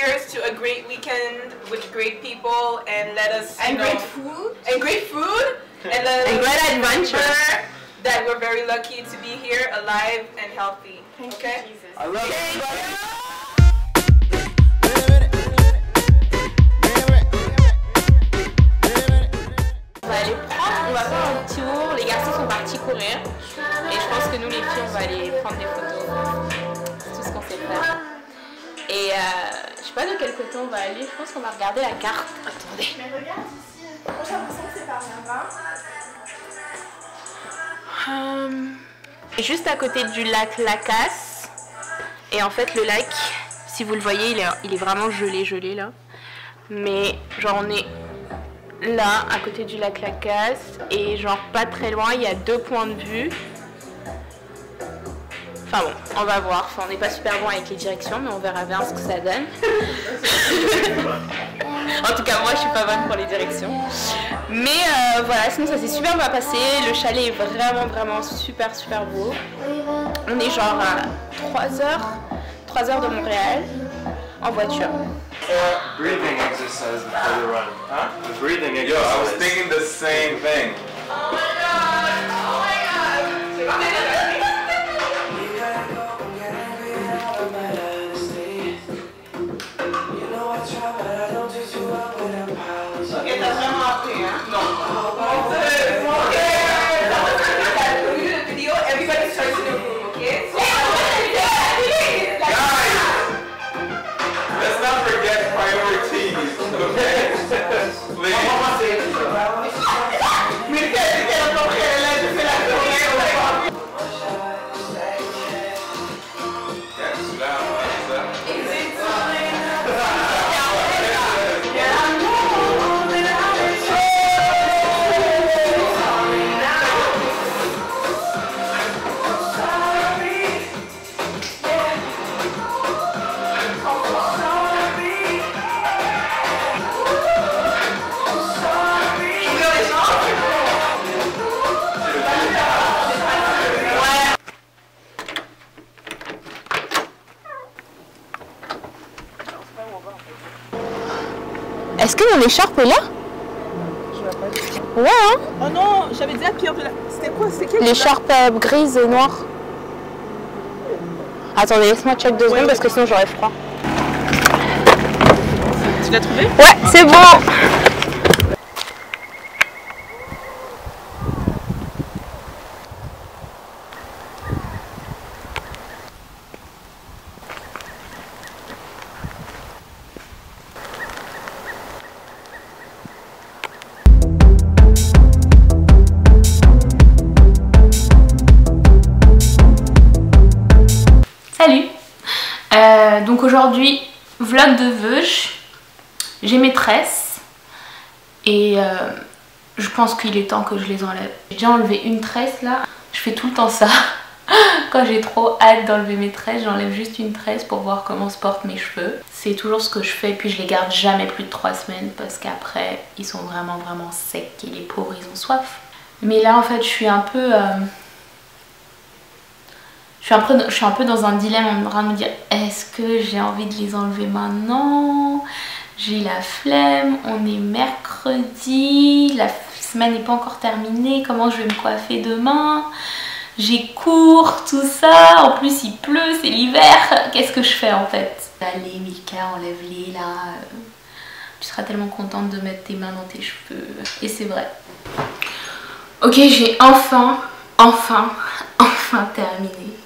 Cheers to a great weekend with great people and let us great food and great food and great adventure. That we're very lucky to be here, alive and healthy. Okay. I love it. On va faire un tour, les garçons sont partis courir et je pense que nous les filles on va aller prendre des photos, c'est tout ce qu'on sait faire. Et je sais pas de quel côté on va aller, je pense qu'on va regarder la carte. Attendez. Mais regarde ici, moi j'ai l'impression que c'est par là-bas. Juste à côté du lac Lacasse. Et en fait le lac, si vous le voyez, il est vraiment gelé là. Mais genre on est là, à côté du lac Lacasse, et genre pas très loin, il y a 2 points de vue. Enfin bon, on va voir. Enfin, on n'est pas super bon avec les directions, mais on verra bien ce que ça donne. En tout cas, moi, je suis pas bonne pour les directions. Mais voilà, sinon ça s'est super bien passé. Le chalet est vraiment super beau. On est genre à 3 heures de Montréal en voiture. Breathing exercise before the run. Huh? The breathing exercise. Yo, I was thinking the same thing. Oh my god! Oh my god! Ok, t'as vraiment appris, hein? Non. Video, everybody starts in the room, okay? Let's not forget priorities, okay? Please. Est-ce que mon écharpe est là? Ouais, hein? Oh non, j'avais dit à Pierre de la... C'était quoi? C'était quelle? L'écharpe grise et noire. Attendez, laisse-moi check 2 secondes parce que sinon j'aurais froid. Tu l'as trouvé? Ouais, c'est bon! Salut! Donc aujourd'hui, vlog de Veuge. J'ai mes tresses et je pense qu'il est temps que je les enlève. J'ai déjà enlevé une tresse là. Je fais tout le temps ça. Quand j'ai trop hâte d'enlever mes tresses, j'enlève juste une tresse pour voir comment se portent mes cheveux. C'est toujours ce que je fais, puis je les garde jamais plus de 3 semaines parce qu'après ils sont vraiment secs et les pauvres ils ont soif. Mais là en fait je suis un peu... Je suis un peu dans un dilemme en train de me dire est-ce que j'ai envie de les enlever maintenant? J'ai la flemme, on est mercredi, la semaine n'est pas encore terminée, comment je vais me coiffer demain? J'ai cours, tout ça, en plus il pleut, c'est l'hiver, qu'est-ce que je fais en fait? Allez Mika, enlève-les là, tu seras tellement contente de mettre tes mains dans tes cheveux. Et c'est vrai. Ok, j'ai enfin terminé.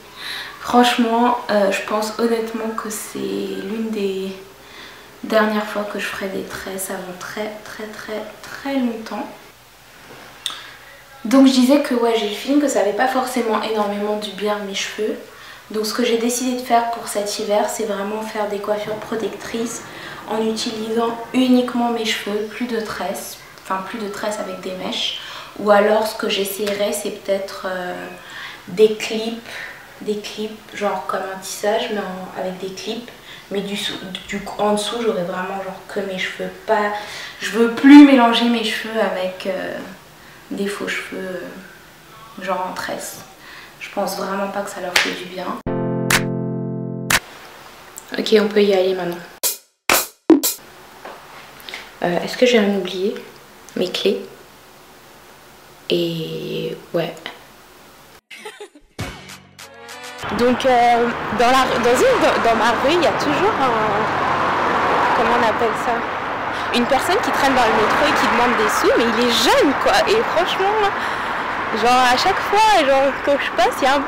Franchement, je pense honnêtement que c'est l'une des dernières fois que je ferai des tresses avant très longtemps. Donc je disais que ouais, j'ai le feeling que ça n'avait pas forcément énormément du bien mes cheveux. Donc ce que j'ai décidé de faire pour cet hiver, c'est vraiment faire des coiffures protectrices en utilisant uniquement mes cheveux, plus de tresses, enfin plus de tresses avec des mèches. Ou alors ce que j'essayerais, c'est peut-être des clips genre comme un tissage mais avec des clips, mais en dessous j'aurais vraiment genre que mes cheveux, pas, je veux plus mélanger mes cheveux avec des faux cheveux genre en tresse. Je pense vraiment pas que ça leur fait du bien. Ok, on peut y aller maintenant. Est-ce que j'ai rien oublié? Mes clés. Et ouais. Donc dans ma rue, il y a toujours comment on appelle ça? Une personne qui traîne dans le métro et qui demande des sous, mais il est jeune quoi. Et franchement, genre à chaque fois, genre quand je passe, il y a un...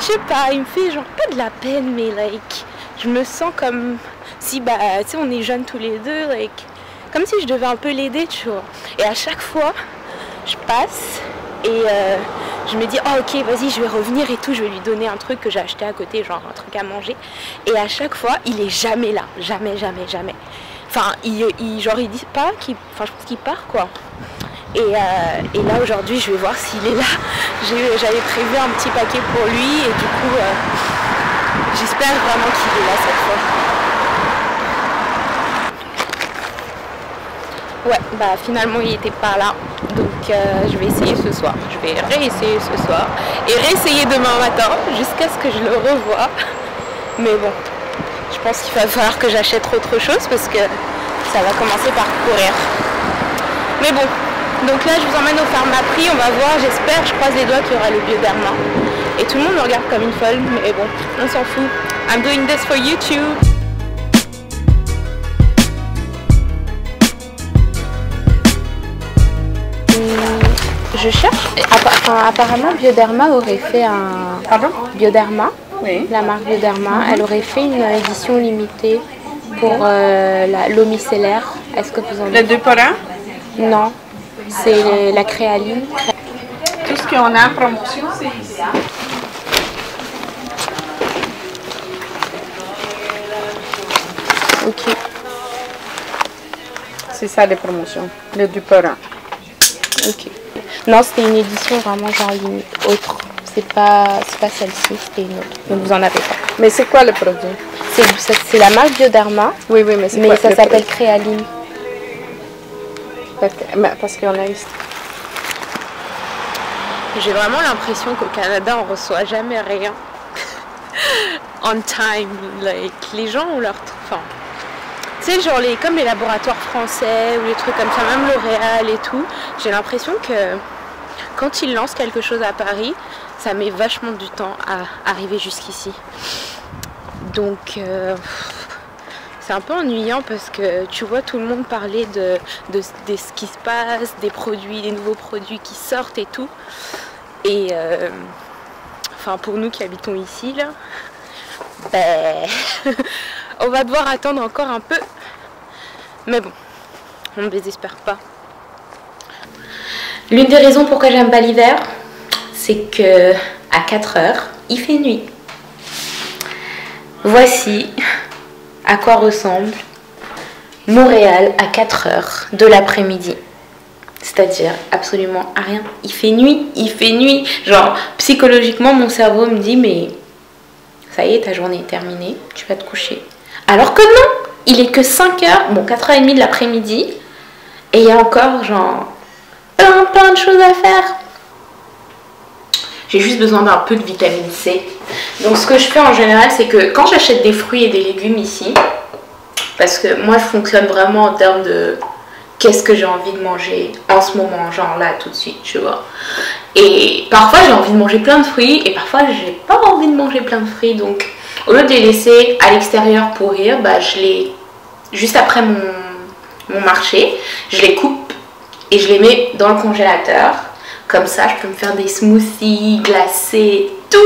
Je sais pas, il me fait genre pas de la peine, mais like, je me sens comme si bah tu sais on est jeunes tous les deux, like, comme si je devais un peu l'aider, tu vois. Et à chaque fois, je passe et je me dis oh ok vas-y je vais revenir et tout, je vais lui donner un truc que j'ai acheté à côté, genre un truc à manger. Et à chaque fois, il est jamais là, jamais. Enfin, il dit pas qu'il... Enfin, je pense qu'il part, quoi. Et là, aujourd'hui, je vais voir s'il est là. J'avais prévu un petit paquet pour lui. Et du coup, j'espère vraiment qu'il est là cette fois. Ouais, bah finalement, il était pas là. Donc, je vais essayer ce soir. Je vais réessayer ce soir. Et réessayer demain matin, jusqu'à ce que je le revoie. Mais bon, je pense qu'il va falloir que j'achète autre chose parce que ça va commencer par courir. Mais bon, donc là je vous emmène au Pharmaprix, on va voir, j'espère, je croise les doigts qu'il y aura le Bioderma. Et tout le monde me regarde comme une folle, mais bon, on s'en fout. I'm doing this for YouTube. Je cherche, apparemment Bioderma aurait fait un... Pardon? Bioderma, oui. La marque Bioderma, elle aurait fait une édition limitée pour l'eau micellaire. Est-ce que vous en avez? Les 2 pour 1? Non, c'est la créaline. Tout ce qu'on a en promotion, c'est ici. Ok. C'est ça les promotions, les 2 pour 1. Ok. Non, c'était une édition vraiment genre limite autre. C'est pas celle-ci, c'était une autre. Donc vous en avez pas. Mais c'est quoi le produit? C'est la marque Bioderma. Oui, mais c'est quoi? Mais ça s'appelle Créaline. Parce qu'on a ici. J'ai vraiment l'impression qu'au Canada, on reçoit jamais rien. On time. Like, les gens ont leur... Enfin, tu sais, genre comme les laboratoires français ou les trucs comme ça, même L'Oréal et tout, j'ai l'impression que quand ils lancent quelque chose à Paris, ça met vachement du temps à arriver jusqu'ici. Donc c'est un peu ennuyant parce que tu vois tout le monde parler de ce qui se passe, des produits, des nouveaux produits qui sortent et tout. Et enfin pour nous qui habitons ici là, ben on va devoir attendre encore un peu. Mais bon, on ne désespère pas. L'une des raisons pourquoi j'aime pas l'hiver, c'est que à 4 heures, il fait nuit. Voici à quoi ressemble Montréal à 4 heures de l'après-midi. C'est-à-dire absolument à rien. Il fait nuit. Genre, psychologiquement, mon cerveau me dit, mais ça y est, ta journée est terminée, tu vas te coucher. Alors que non, il est que 5 heures, bon 4h30 de l'après-midi, et il y a encore genre plein de choses à faire. J'ai juste besoin d'un peu de vitamine C. Donc ce que je fais en général, c'est que quand j'achète des fruits et des légumes ici, parce que moi je fonctionne vraiment en termes de qu'est-ce que j'ai envie de manger en ce moment, genre là tout de suite, tu vois. Et parfois j'ai envie de manger plein de fruits et parfois j'ai pas envie de manger plein de fruits. Donc au lieu de les laisser à l'extérieur pourrir, bah, je les, juste après mon marché, je les coupe et je les mets dans le congélateur. Comme ça, je peux me faire des smoothies glacés, tout.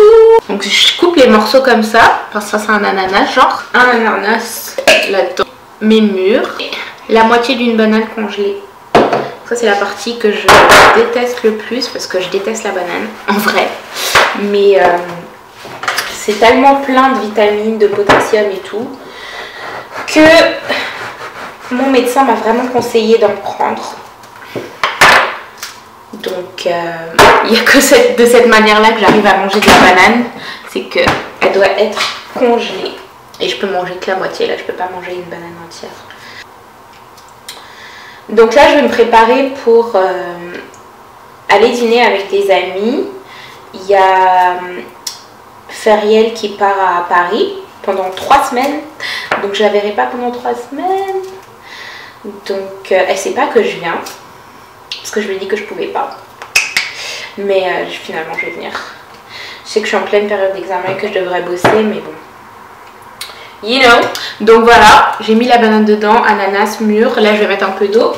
Donc je coupe les morceaux comme ça, parce que ça c'est un ananas, genre un ananas là-dedans, mes mûres, la moitié d'une banane congelée. Ça c'est la partie que je déteste le plus, parce que je déteste la banane, en vrai. Mais c'est tellement plein de vitamines, de potassium et tout, que mon médecin m'a vraiment conseillé d'en prendre. Donc il n'y a que de cette manière-là que j'arrive à manger de la banane, c'est qu'elle doit être congelée. Et je peux manger que la moitié, là je peux pas manger une banane entière. Donc là je vais me préparer pour aller dîner avec des amis. Il y a Feriel qui part à Paris pendant 3 semaines. Donc je la verrai pas pendant 3 semaines. Donc elle sait pas que je viens. Parce que je lui ai dit que je pouvais pas. Mais finalement je vais venir. Je sais que je suis en pleine période d'examen et que je devrais bosser, mais bon. You know. Donc voilà, j'ai mis la banane dedans, ananas, mûr. Là je vais mettre un peu d'eau.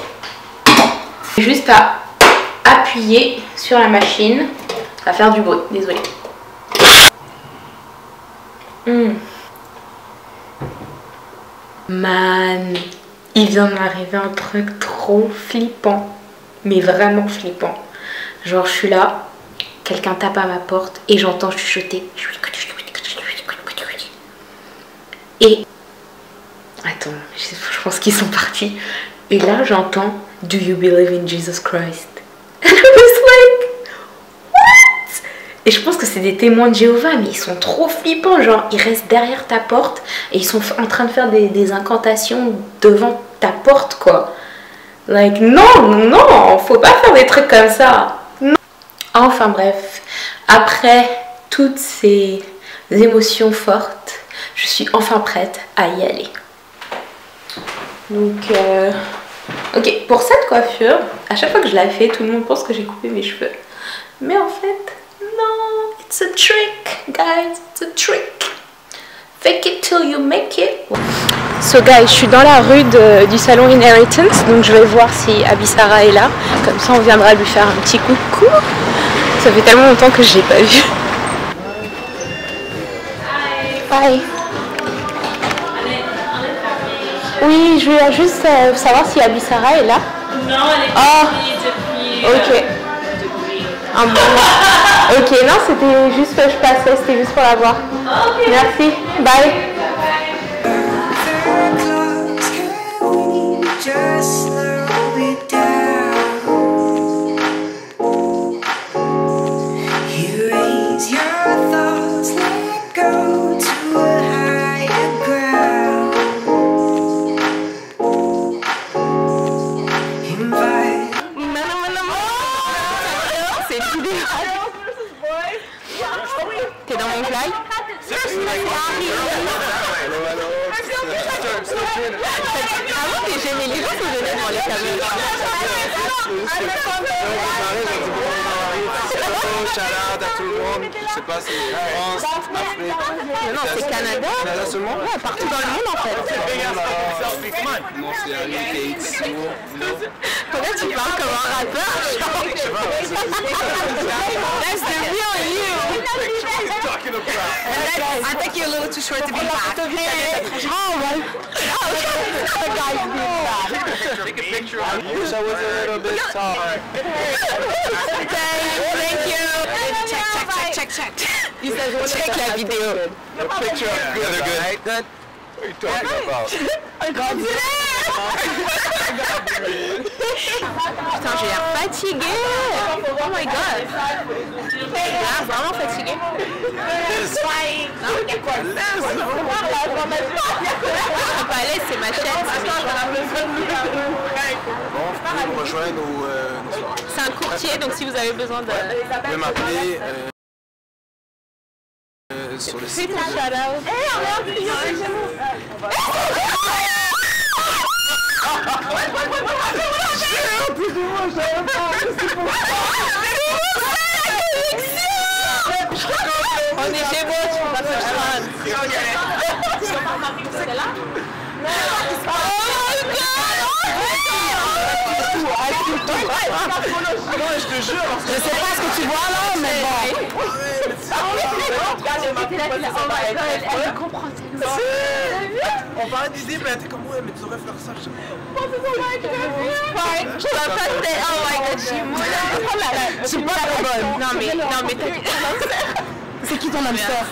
Juste à appuyer sur la machine. Ça va faire du bruit, désolée. Man, il vient de m'arriver un truc trop flippant. Mais vraiment flippant. Genre je suis là, quelqu'un tape à ma porte et j'entends chuchoter. Et... Attends, je pense qu'ils sont partis. Et là j'entends Do you believe in Jesus Christ? And I was like, what? Et je pense que c'est des témoins de Jéhovah, mais ils sont trop flippants. Genre ils restent derrière ta porte et ils sont en train de faire des incantations devant ta porte quoi. Like non, faut pas faire des trucs comme ça. Non. Enfin bref, après toutes ces émotions fortes, je suis enfin prête à y aller. Donc, ok, pour cette coiffure, à chaque fois que je la fais, tout le monde pense que j'ai coupé mes cheveux. Mais en fait, non, it's a trick, guys, it's a trick. Fake it till you make it. So guys, je suis dans la rue du salon Inheritance, donc je vais voir si Abisara est là. Comme ça, on viendra lui faire un petit coucou. Ça fait tellement longtemps que je l'ai pas vu. Bye. Oui, je voulais juste savoir si Abisara est là. Non, elle est depuis... Ok. Un bon moment. Ok, non, c'était juste que je passais, c'était juste pour la voir. Okay. Merci, bye. Just slow me down. You raise your thoughts, let go to a higher ground. Invite. C'est une vidéo. T'es dans mon fly? Avant que j'aimais les gens qui venaient devant les caméras. Shout out à tout le monde. Je sais pas si France, Afrique. Non, c'est Canada. Canada seulement? Ouais, partout dans le monde en fait. Non, c'est un UK. Pourquoi tu parles comme un rappeur? That's the real you. I think you're a little too short to be back. Oh my. The guys did that. Take a picture of you. Wish I was a little bit taller. Thank you. Check. You said check la vidéo. A picture of you. Good. Good. What are you talking about? Putain, j'ai l'air fatiguée. Oh my god. J'ai l'air vraiment fatiguée. Pas à l'aise, c'est ma chaîne. Bon, vous pouvez nous rejoindre nos soirées. C'est un courtier, donc si vous avez besoin de... Vous pouvez m'appeler sur le site. On est chez moi, tu peux pas faire ça. C'est là? Je te jure. Je sais pas ce que tu vois là, mais bon. Elle comprend tellement. On parlait d'idées, mais elle était comme ouais, mais tu devrais faire ça. Je vois pas tête. Oh my god, je suis molle. Je suis pas la bonne. Non mais t'inquiète. C'est qui ton hamster?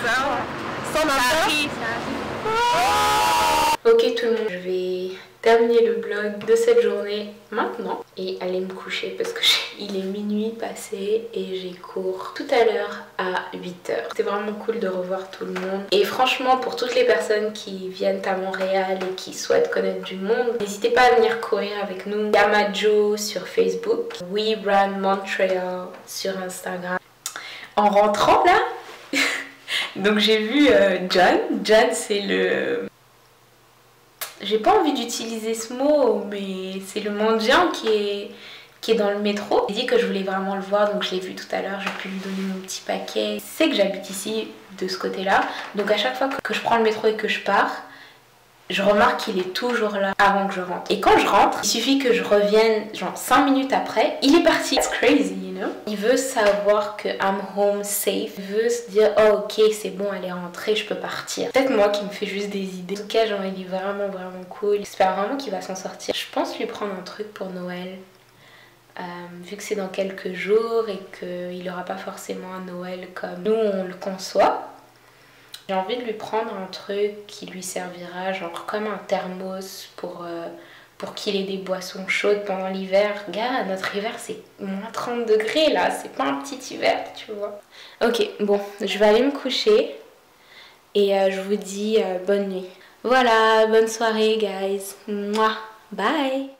Son hamster? Ok tout le monde, je vais terminer le vlog de cette journée maintenant et aller me coucher parce que il est minuit passé et j'ai cours tout à l'heure à 8h. C'était vraiment cool de revoir tout le monde et franchement pour toutes les personnes qui viennent à Montréal et qui souhaitent connaître du monde, n'hésitez pas à venir courir avec nous. Yamajo sur Facebook, We Run Montreal sur Instagram. En rentrant là, donc j'ai vu John c'est le... j'ai pas envie d'utiliser ce mot, mais c'est le mendiant qui est dans le métro. J'ai dit que je voulais vraiment le voir, donc je l'ai vu tout à l'heure, j'ai pu lui donner mon petit paquet. Il sait que j'habite ici, de ce côté-là, donc à chaque fois que je prends le métro et que je pars, je remarque qu'il est toujours là avant que je rentre. Et quand je rentre, il suffit que je revienne genre 5 minutes après, il est parti. It's crazy, you know. Il veut savoir que I'm home safe. Il veut se dire, oh ok, c'est bon, elle est rentrée, je peux partir. Peut-être moi qui me fais juste des idées. En tout cas, genre, il est vraiment cool. J'espère vraiment qu'il va s'en sortir. Je pense lui prendre un truc pour Noël. Vu que c'est dans quelques jours et qu'il n'aura pas forcément un Noël comme nous on le conçoit. J'ai envie de lui prendre un truc qui lui servira, genre comme un thermos pour qu'il ait des boissons chaudes pendant l'hiver. Regarde, notre hiver c'est moins 30 degrés là, c'est pas un petit hiver, tu vois. Ok, bon, je vais aller me coucher et je vous dis bonne nuit. Voilà, bonne soirée guys. Mouah, bye.